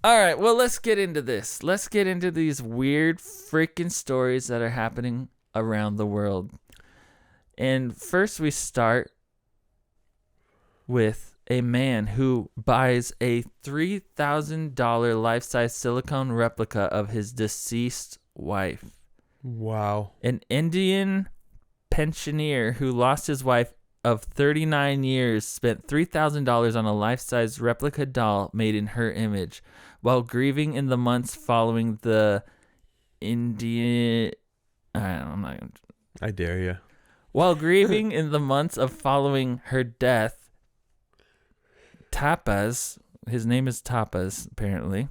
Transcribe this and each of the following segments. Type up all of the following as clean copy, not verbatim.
All right, well, let's get into this. Let's get into these weird freaking stories that are happening around the world. And first we start with a man who buys a $3,000 life-size silicone replica of his deceased wife. Wow. An Indian pensioner who lost his wife of 39 years spent $3,000 on a life-size replica doll made in her image while grieving in the months following the Indian... I dare you. While grieving in the months of following her death, Tapas, his name is Tapas, apparently,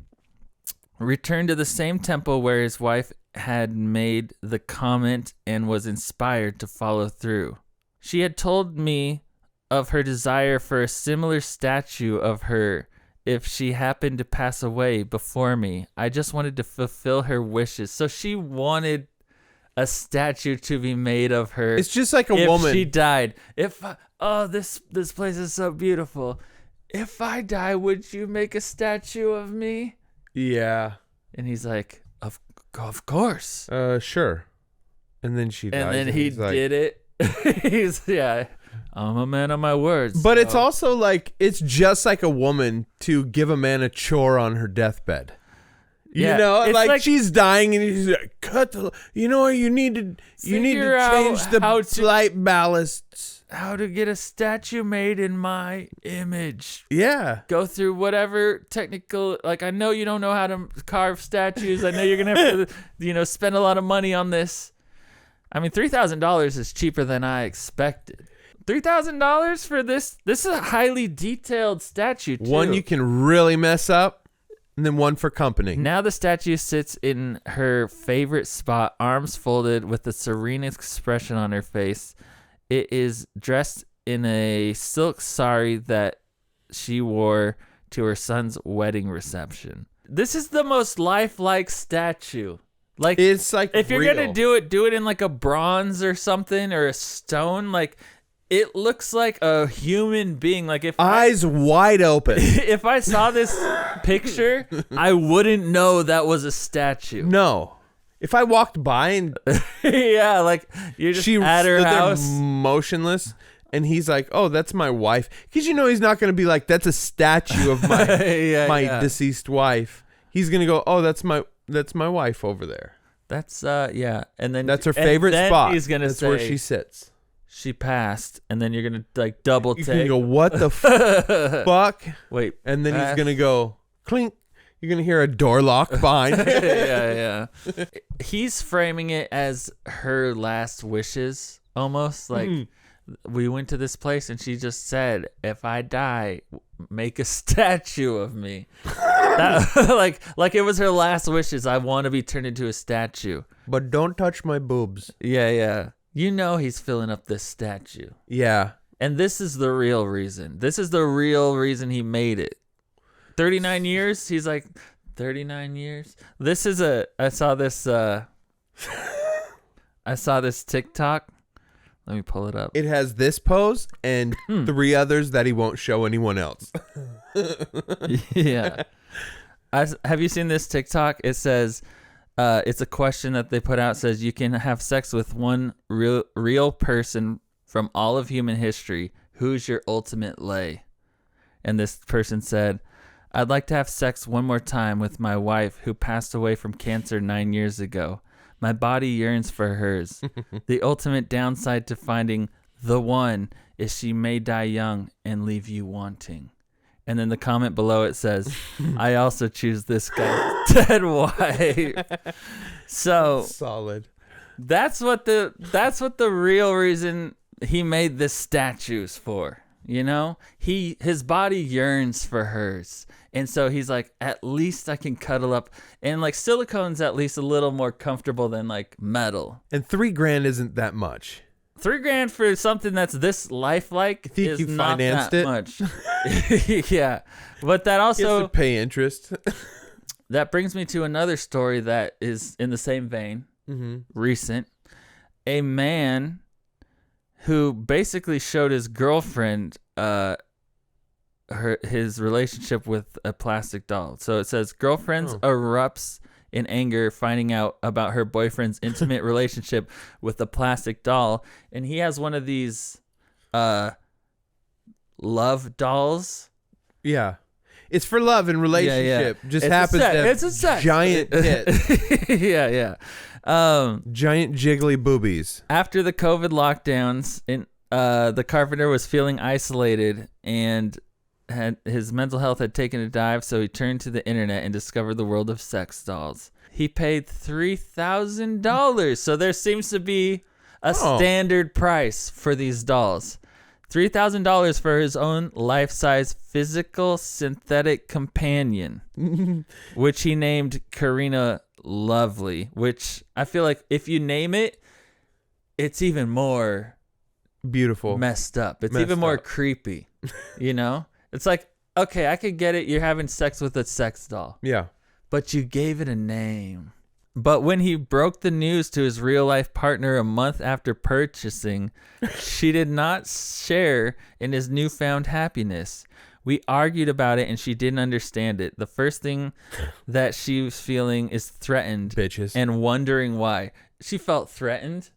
returned to the same temple where his wife had made the comment and was inspired to follow through. She had told me of her desire for a similar statue of her if she happened to pass away before me. I just wanted to fulfill her wishes. So she wanted a statue to be made of her. It's just like a if woman. she died. This place is so beautiful. If I die, would you make a statue of me? Yeah. And he's like, of course. Sure. And then she dies. And then he did it. I'm a man of my words. But it's also like, it's just like a woman to give a man a chore on her deathbed. Yeah, you know, it's like she's dying and he's like, you need to change the flight ballasts. How to get a statue made in my image. Yeah. Go through whatever technical, like, I know you don't know how to carve statues. I know you're going to have to, spend a lot of money on this. I mean, $3,000 is cheaper than I expected. $3,000 for this? This is a highly detailed statue, too. One you can really mess up, and then one for company. Now the statue sits in her favorite spot, arms folded with a serene expression on her face. It is dressed in a silk sari that she wore to her son's wedding reception. This is the most lifelike statue. Like, it's like, if you're gonna do it in like a bronze or something, or a stone. Like, it looks like a human being. Like, if eyes wide open. If I saw this picture, I wouldn't know that was a statue. No. If I walked by and yeah, like, you're just at her house, there motionless, and he's like, "Oh, that's my wife," because he's not gonna be like, "That's a statue of my deceased wife." He's gonna go, "Oh, that's my wife over there." That's and then that's her favorite spot. He's gonna that's say where she sits. She passed, and then you're gonna like double take. You're gonna go, "What the fuck?" Wait, and then he's gonna go clink. You're going to hear a door lock behind you. Yeah. He's framing it as her last wishes, almost. Like, we went to this place, and she just said, if I die, make a statue of me. That, like it was her last wishes. I want to be turned into a statue. But don't touch my boobs. Yeah. He's filling up this statue. Yeah. And this is the real reason. This is the real reason he made it. 39 years? He's like, 39 years? This is I saw this TikTok. Let me pull it up. It has this pose and 3 others that he won't show anyone else. Yeah. Have you seen this TikTok? It says, it's a question that they put out. It says, you can have sex with one real person from all of human history. Who's your ultimate lay? And this person said, I'd like to have sex one more time with my wife who passed away from cancer 9 years ago. My body yearns for hers. The ultimate downside to finding the one is she may die young and leave you wanting. And then the comment below it says, I also choose this guy's dead wife. So solid. That's what the real reason he made this statues for. His body yearns for hers. And so he's like, at least I can cuddle up. And like silicone's at least a little more comfortable than like metal. And $3,000 isn't that much. $3,000 for something that's this lifelike is not that much. Yeah. But that also pay interest. That brings me to another story that is in the same vein. Recent. A man who basically showed his girlfriend his relationship with a plastic doll. So it says girlfriend erupts in anger finding out about her boyfriend's intimate relationship with a plastic doll, and he has one of these love dolls. Yeah. It's for love and relationship. Yeah. Just happens to have it's a set. Giant tits. Yeah. Giant jiggly boobies. After the COVID lockdowns, the carpenter was feeling isolated and his mental health had taken a dive, so he turned to the internet and discovered the world of sex dolls. He paid $3,000. So there seems to be a standard price for these dolls. $3,000 for his own life-size physical synthetic companion, which he named Karina Lovely, which I feel like if you name it, it's even more beautiful, messed up. It's even more creepy, you know? It's like, okay, I could get it. You're having sex with a sex doll. Yeah. But you gave it a name. But when he broke the news to his real-life partner a month after purchasing, she did not share in his newfound happiness. We argued about it, and she didn't understand it. The first thing that she was feeling is threatened. Bitches. And wondering why. She felt threatened.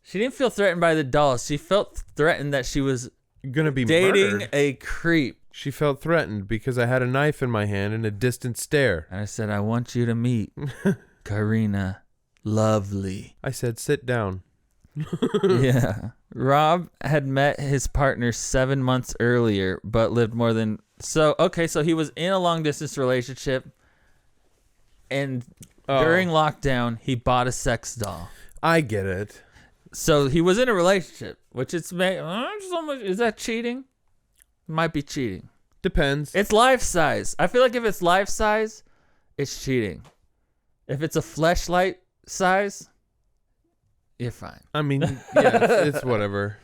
She didn't feel threatened by the doll. She felt threatened that she was gonna be dating murdered. a creep. She felt threatened because I had a knife in my hand and a distant stare. And I said, I want you to meet Karina Lovely. I said, sit down. Yeah. Rob had met his partner 7 months earlier, but lived more than... So he was in a long-distance relationship, and during lockdown, he bought a sex doll. I get it. So he was in a relationship, which is that cheating? Might be cheating. Depends. It's life size. I feel like if it's life size, it's cheating. If it's a fleshlight size, you're fine. I mean, yeah, it's whatever.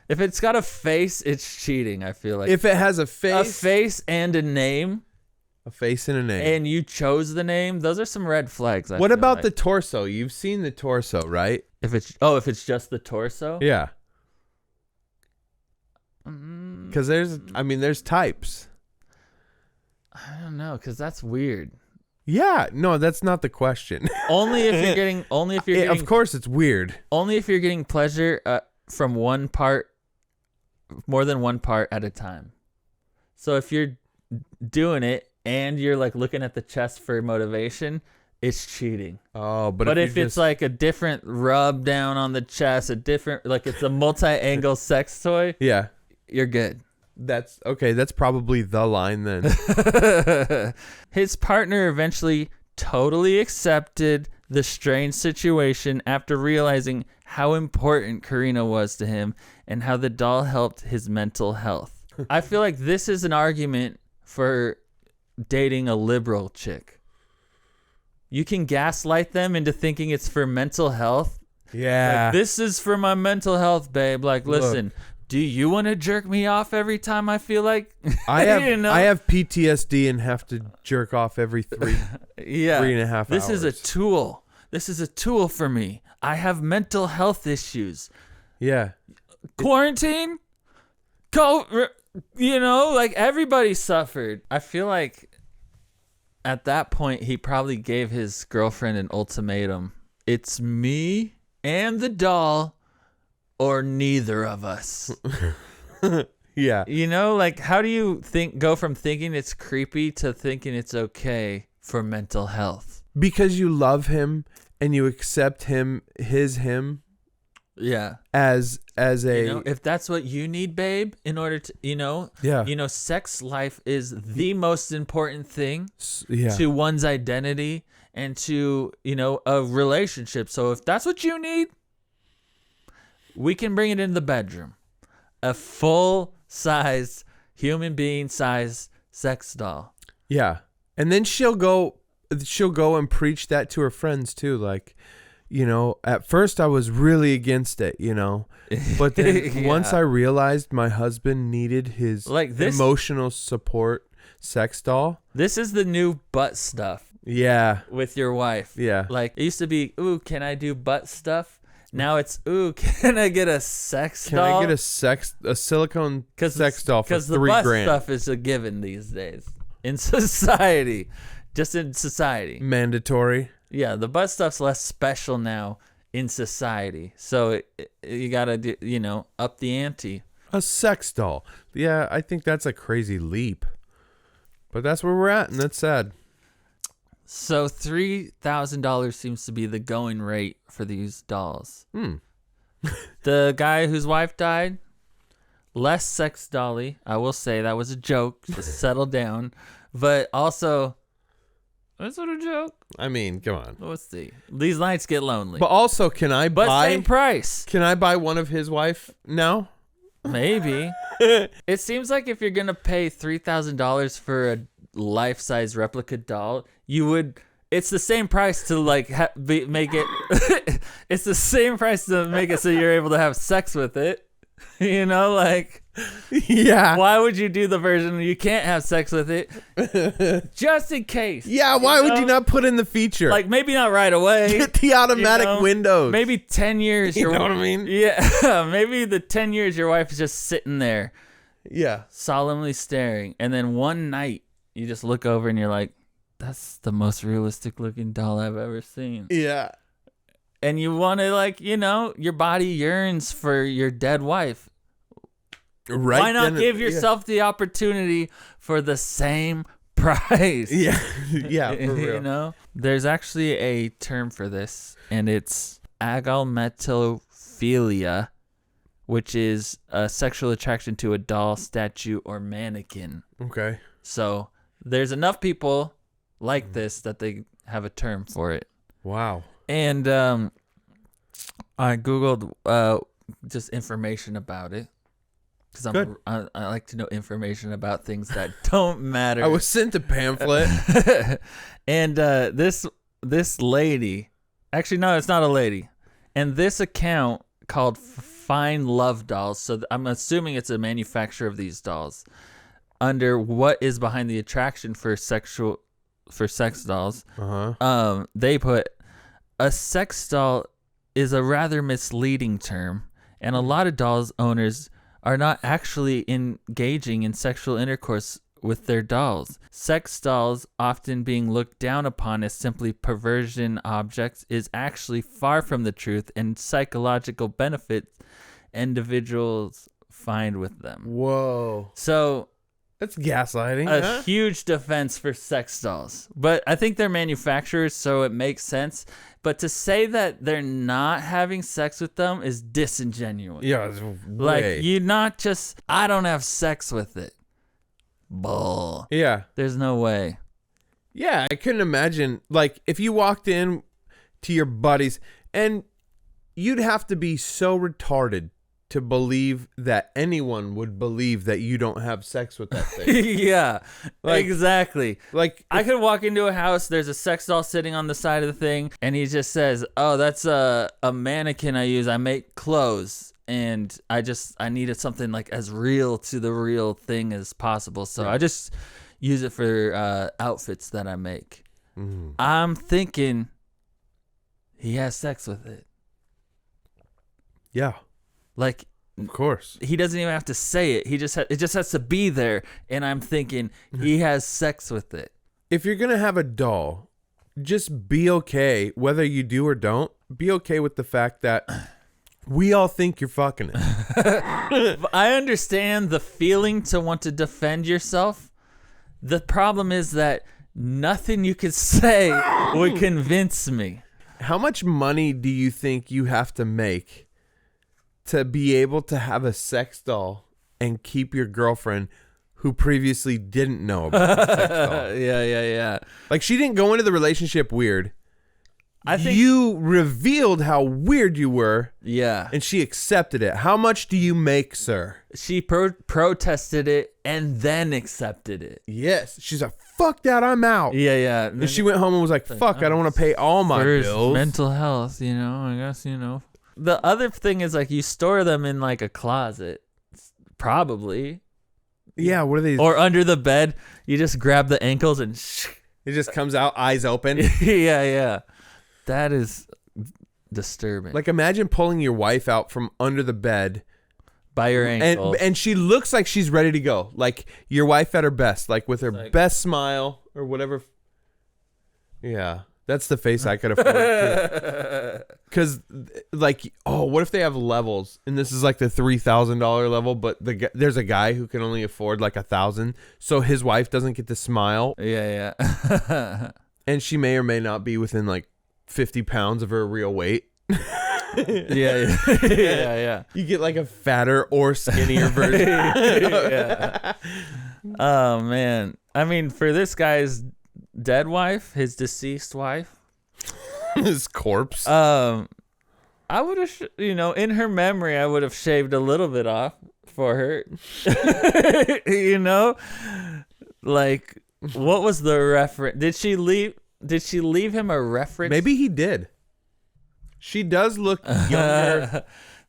If it's got a face, it's cheating, I feel like. If it has a face. A face and a name. A face and a name. And you chose the name, those are some red flags. What about the torso? You've seen the torso, right? If it's just the torso? Yeah. Because there's types. I don't know, because that's weird. Yeah, no, that's not the question. Only if you're getting. Of course, it's weird. Only if you're getting pleasure from one part, more than one part at a time. So if you're doing it and you're like looking at the chest for motivation, it's cheating. Oh, but if it's like a different rub down on the chest, it's a multi-angle sex toy. Yeah, you're good. That's okay. That's probably the line then. His partner eventually totally accepted the strange situation after realizing how important Karina was to him and how the doll helped his mental health. I feel like this is an argument for dating a liberal chick. You can gaslight them into thinking it's for mental health. Yeah. Like, this is for my mental health, babe. Like, listen. Do you want to jerk me off every time I feel like? I have PTSD and have to jerk off every 3.5 hours. This is a tool. This is a tool for me. I have mental health issues. Yeah. Quarantine? Like everybody suffered. I feel like at that point he probably gave his girlfriend an ultimatum. It's me and the doll. Or neither of us. Yeah. Like how do you go from thinking it's creepy to thinking it's okay for mental health? Because you love him and you accept him. Yeah. As a if that's what you need, babe, in order to sex life is the most important thing to one's identity and to, a relationship. So if that's what you need, we can bring it in the bedroom. A full-size, human being-size sex doll. Yeah. And then she'll go and preach that to her friends too. Like, at first I was really against it, But then once I realized my husband needed his emotional support sex doll. This is the new butt stuff. Yeah. With your wife. Yeah. Like, it used to be, ooh, can I do butt stuff? Now it's, ooh, can I get a sex Can doll? I get a silicone sex doll for Because the $3,000? bust stuff is a given these days in society. Just in society. Mandatory. Yeah, the butt stuff's less special now in society. So you got to, do, up the ante. A sex doll. Yeah, I think that's a crazy leap. But that's where we're at, and that's sad. So $3,000 seems to be the going rate for these dolls. The guy whose wife died, less sex dolly. I will say that was a joke. Just settle down. But also, that's not a joke. I mean, come on. Let's see. These nights get lonely. But also, can I buy? Same price. Can I buy one of his wife now? Maybe. It seems like if you're gonna pay $3,000 for a life-size replica doll, you would. It's the same price to like make it. It's the same price to make it so you're able to have sex with it. Like. Yeah. Why would you do the version you can't have sex with it? Just in case. Yeah. Why would you not put in the feature? Like maybe not right away. Get the automatic windows. Maybe 10 years. You know what I mean? Yeah. Maybe the 10 years your wife is just sitting there. Yeah. Solemnly staring. And then one night you just look over and you're like, that's the most realistic looking doll I've ever seen. Yeah. And you want to your body yearns for your dead wife. Right. Why not give yourself the opportunity for the same price? Yeah. Yeah, for real. There's actually a term for this, and it's agalmetophilia, which is a sexual attraction to a doll, statue, or mannequin. Okay. So there's enough people like this that they have a term for it. Wow. And I Googled just information about it. Because I like to know information about things that don't matter. I was sent a pamphlet. And this lady, actually, no, it's not a lady. And this account called Fine Love Dolls, so I'm assuming it's a manufacturer of these dolls, under what is behind the attraction for sex dolls, they put, a sex doll is a rather misleading term, and a lot of dolls owners are not actually engaging in sexual intercourse with their dolls. Sex dolls, often being looked down upon as simply perversion objects, is actually far from the truth and psychological benefits individuals find with them. Whoa. So that's gaslighting. A huge defense for sex dolls. But I think they're manufacturers, so it makes sense. But to say that they're not having sex with them is disingenuous. Yeah, like you not just, I don't have sex with it. Bull. Yeah. There's no way. Yeah, I couldn't imagine, like, if you walked in to your buddies, and you'd have to be so retarded to believe that anyone would believe that you don't have sex with that thing. Yeah, exactly. Like, I could walk into a house, there's a sex doll sitting on the side of the thing, and he just says, oh, that's a mannequin I use. I make clothes, and I needed something like as real to the real thing as possible. So I just use it for outfits that I make. Mm-hmm. I'm thinking he has sex with it. Yeah. Like, of course, he doesn't even have to say it. It just has to be there. And I'm thinking he has sex with it. If you're going to have a doll, just be okay, whether you do or don't, be okay with the fact that we all think you're fucking it. I understand the feeling to want to defend yourself. The problem is that nothing you could say would convince me. How much money do you think you have to make to be able to have a sex doll and keep your girlfriend who previously didn't know about the sex doll? Yeah. Like, she didn't go into the relationship weird. I think you revealed how weird you were. Yeah. And she accepted it. How much do you make, sir? She protested it and then accepted it. Yes. She's like, fuck that, I'm out. Yeah. And she went home and was like, fuck, I don't want to pay all my bills. Mental health, I guess, The other thing is, like, you store them in, like, a closet, probably. Yeah, what are these? Or under the bed, you just grab the ankles and it just comes out, eyes open. Yeah. That is disturbing. Like, imagine pulling your wife out from under the bed by your ankles. And she looks like she's ready to go. Like your wife at her best, like with her best smile or whatever. Yeah. That's the face I could afford. Because, like, what if they have levels? And this is like the $3,000 level, but there's a guy who can only afford like $1,000. So his wife doesn't get to smile. Yeah. And she may or may not be within like 50 pounds of her real weight. Yeah. You get like a fatter or skinnier version. Yeah. Oh, man. I mean, for this guy's dead wife, his deceased wife, his corpse. I would have, in her memory, I would have shaved a little bit off for her. Like, what was the reference? Did she leave him a reference? Maybe he did. She does look younger.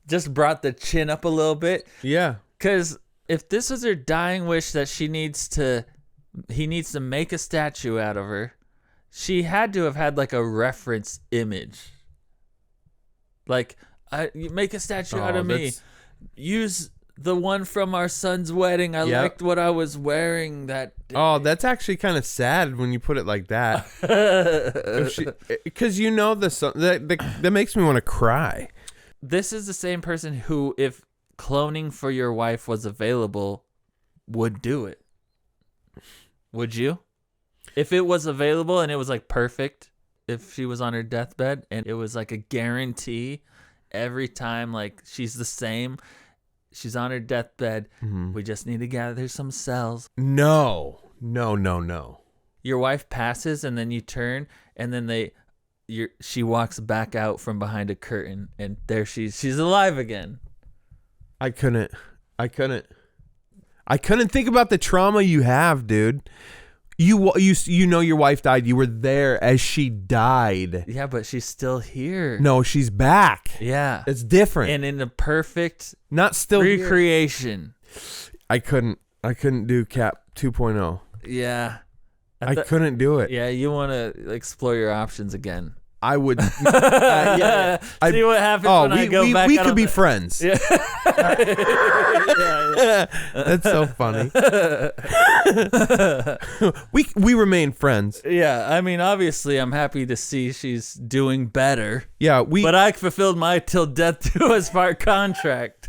Just brought the chin up a little bit. Yeah. Because if this was her dying wish that he needs to make a statue out of her, she had to have had like a reference image. Like, you make a statue out of me. Use the one from our son's wedding. I liked what I was wearing that day. Oh, that's actually kind of sad when you put it like that. Because that makes me want to cry. This is the same person who, if cloning for your wife was available, would do it. Would you? If it was available and it was like perfect, if she was on her deathbed and it was like a guarantee every time, like she's the same, she's on her deathbed, we just need to gather some cells. No. Your wife passes and then you turn and then she walks back out from behind a curtain and there she's alive again. I couldn't think about the trauma you have, dude. You know your wife died. You were there as she died. Yeah, but she's still here. No, she's back. Yeah. It's different. And in a perfect not still recreation. Here. I couldn't do Cap 2.0. Yeah. I couldn't do it. Yeah, you want to explure your options again. I would. See what happens when I go back. We could be friends. Yeah. That's so funny. we remain friends. Yeah, I mean, obviously, I'm happy to see she's doing better. Yeah, but I fulfilled my till death do us part contract.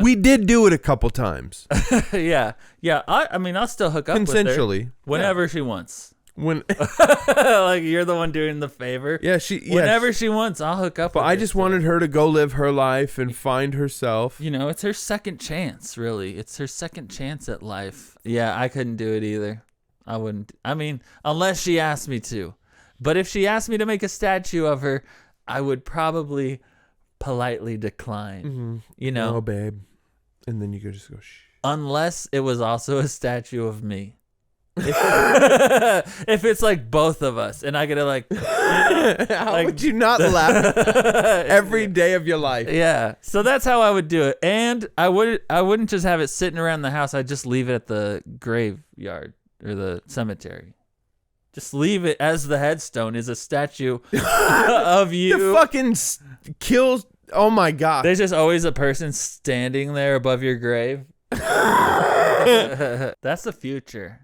We did do it a couple times. Yeah. I mean, I'll still hook up consensually with her whenever she wants. When like you're the one doing the favor. Yeah, whenever she wants, I'll hook up. But I just wanted her to go live her life and find herself. It's her second chance, really. It's her second chance at life. Yeah, I couldn't do it either. I wouldn't. I mean, unless she asked me to. But if she asked me to make a statue of her, I would probably politely decline. Mm-hmm. Oh, babe. And then you could just go, shh. Unless it was also a statue of me. If it's like both of us and I gotta how would you not laugh every day of your life? Yeah, so that's how I would do it. And I wouldn't just have it sitting around the house. I'd just leave it at the graveyard or the cemetery. Just leave it as the headstone is a statue of you. The fucking kills. Oh my god, there's just always a person standing there above your grave. That's the future.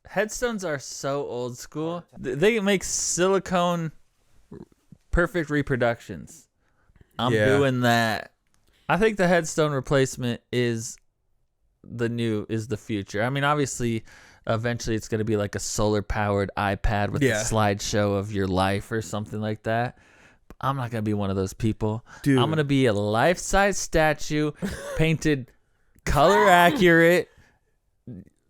Headstones are so old school. They make silicone perfect reproductions. I'm doing that. I think the headstone replacement is the future. I mean, obviously, eventually it's going to be like a solar-powered iPad with a slideshow of your life or something like that. But I'm not going to be one of those people. Dude. I'm going to be a life-size statue, painted color accurate,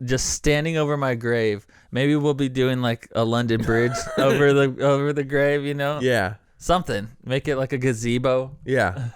just standing over my grave. Maybe we'll be doing like a London Bridge over the grave, Yeah. Something. Make it like a gazebo. Yeah.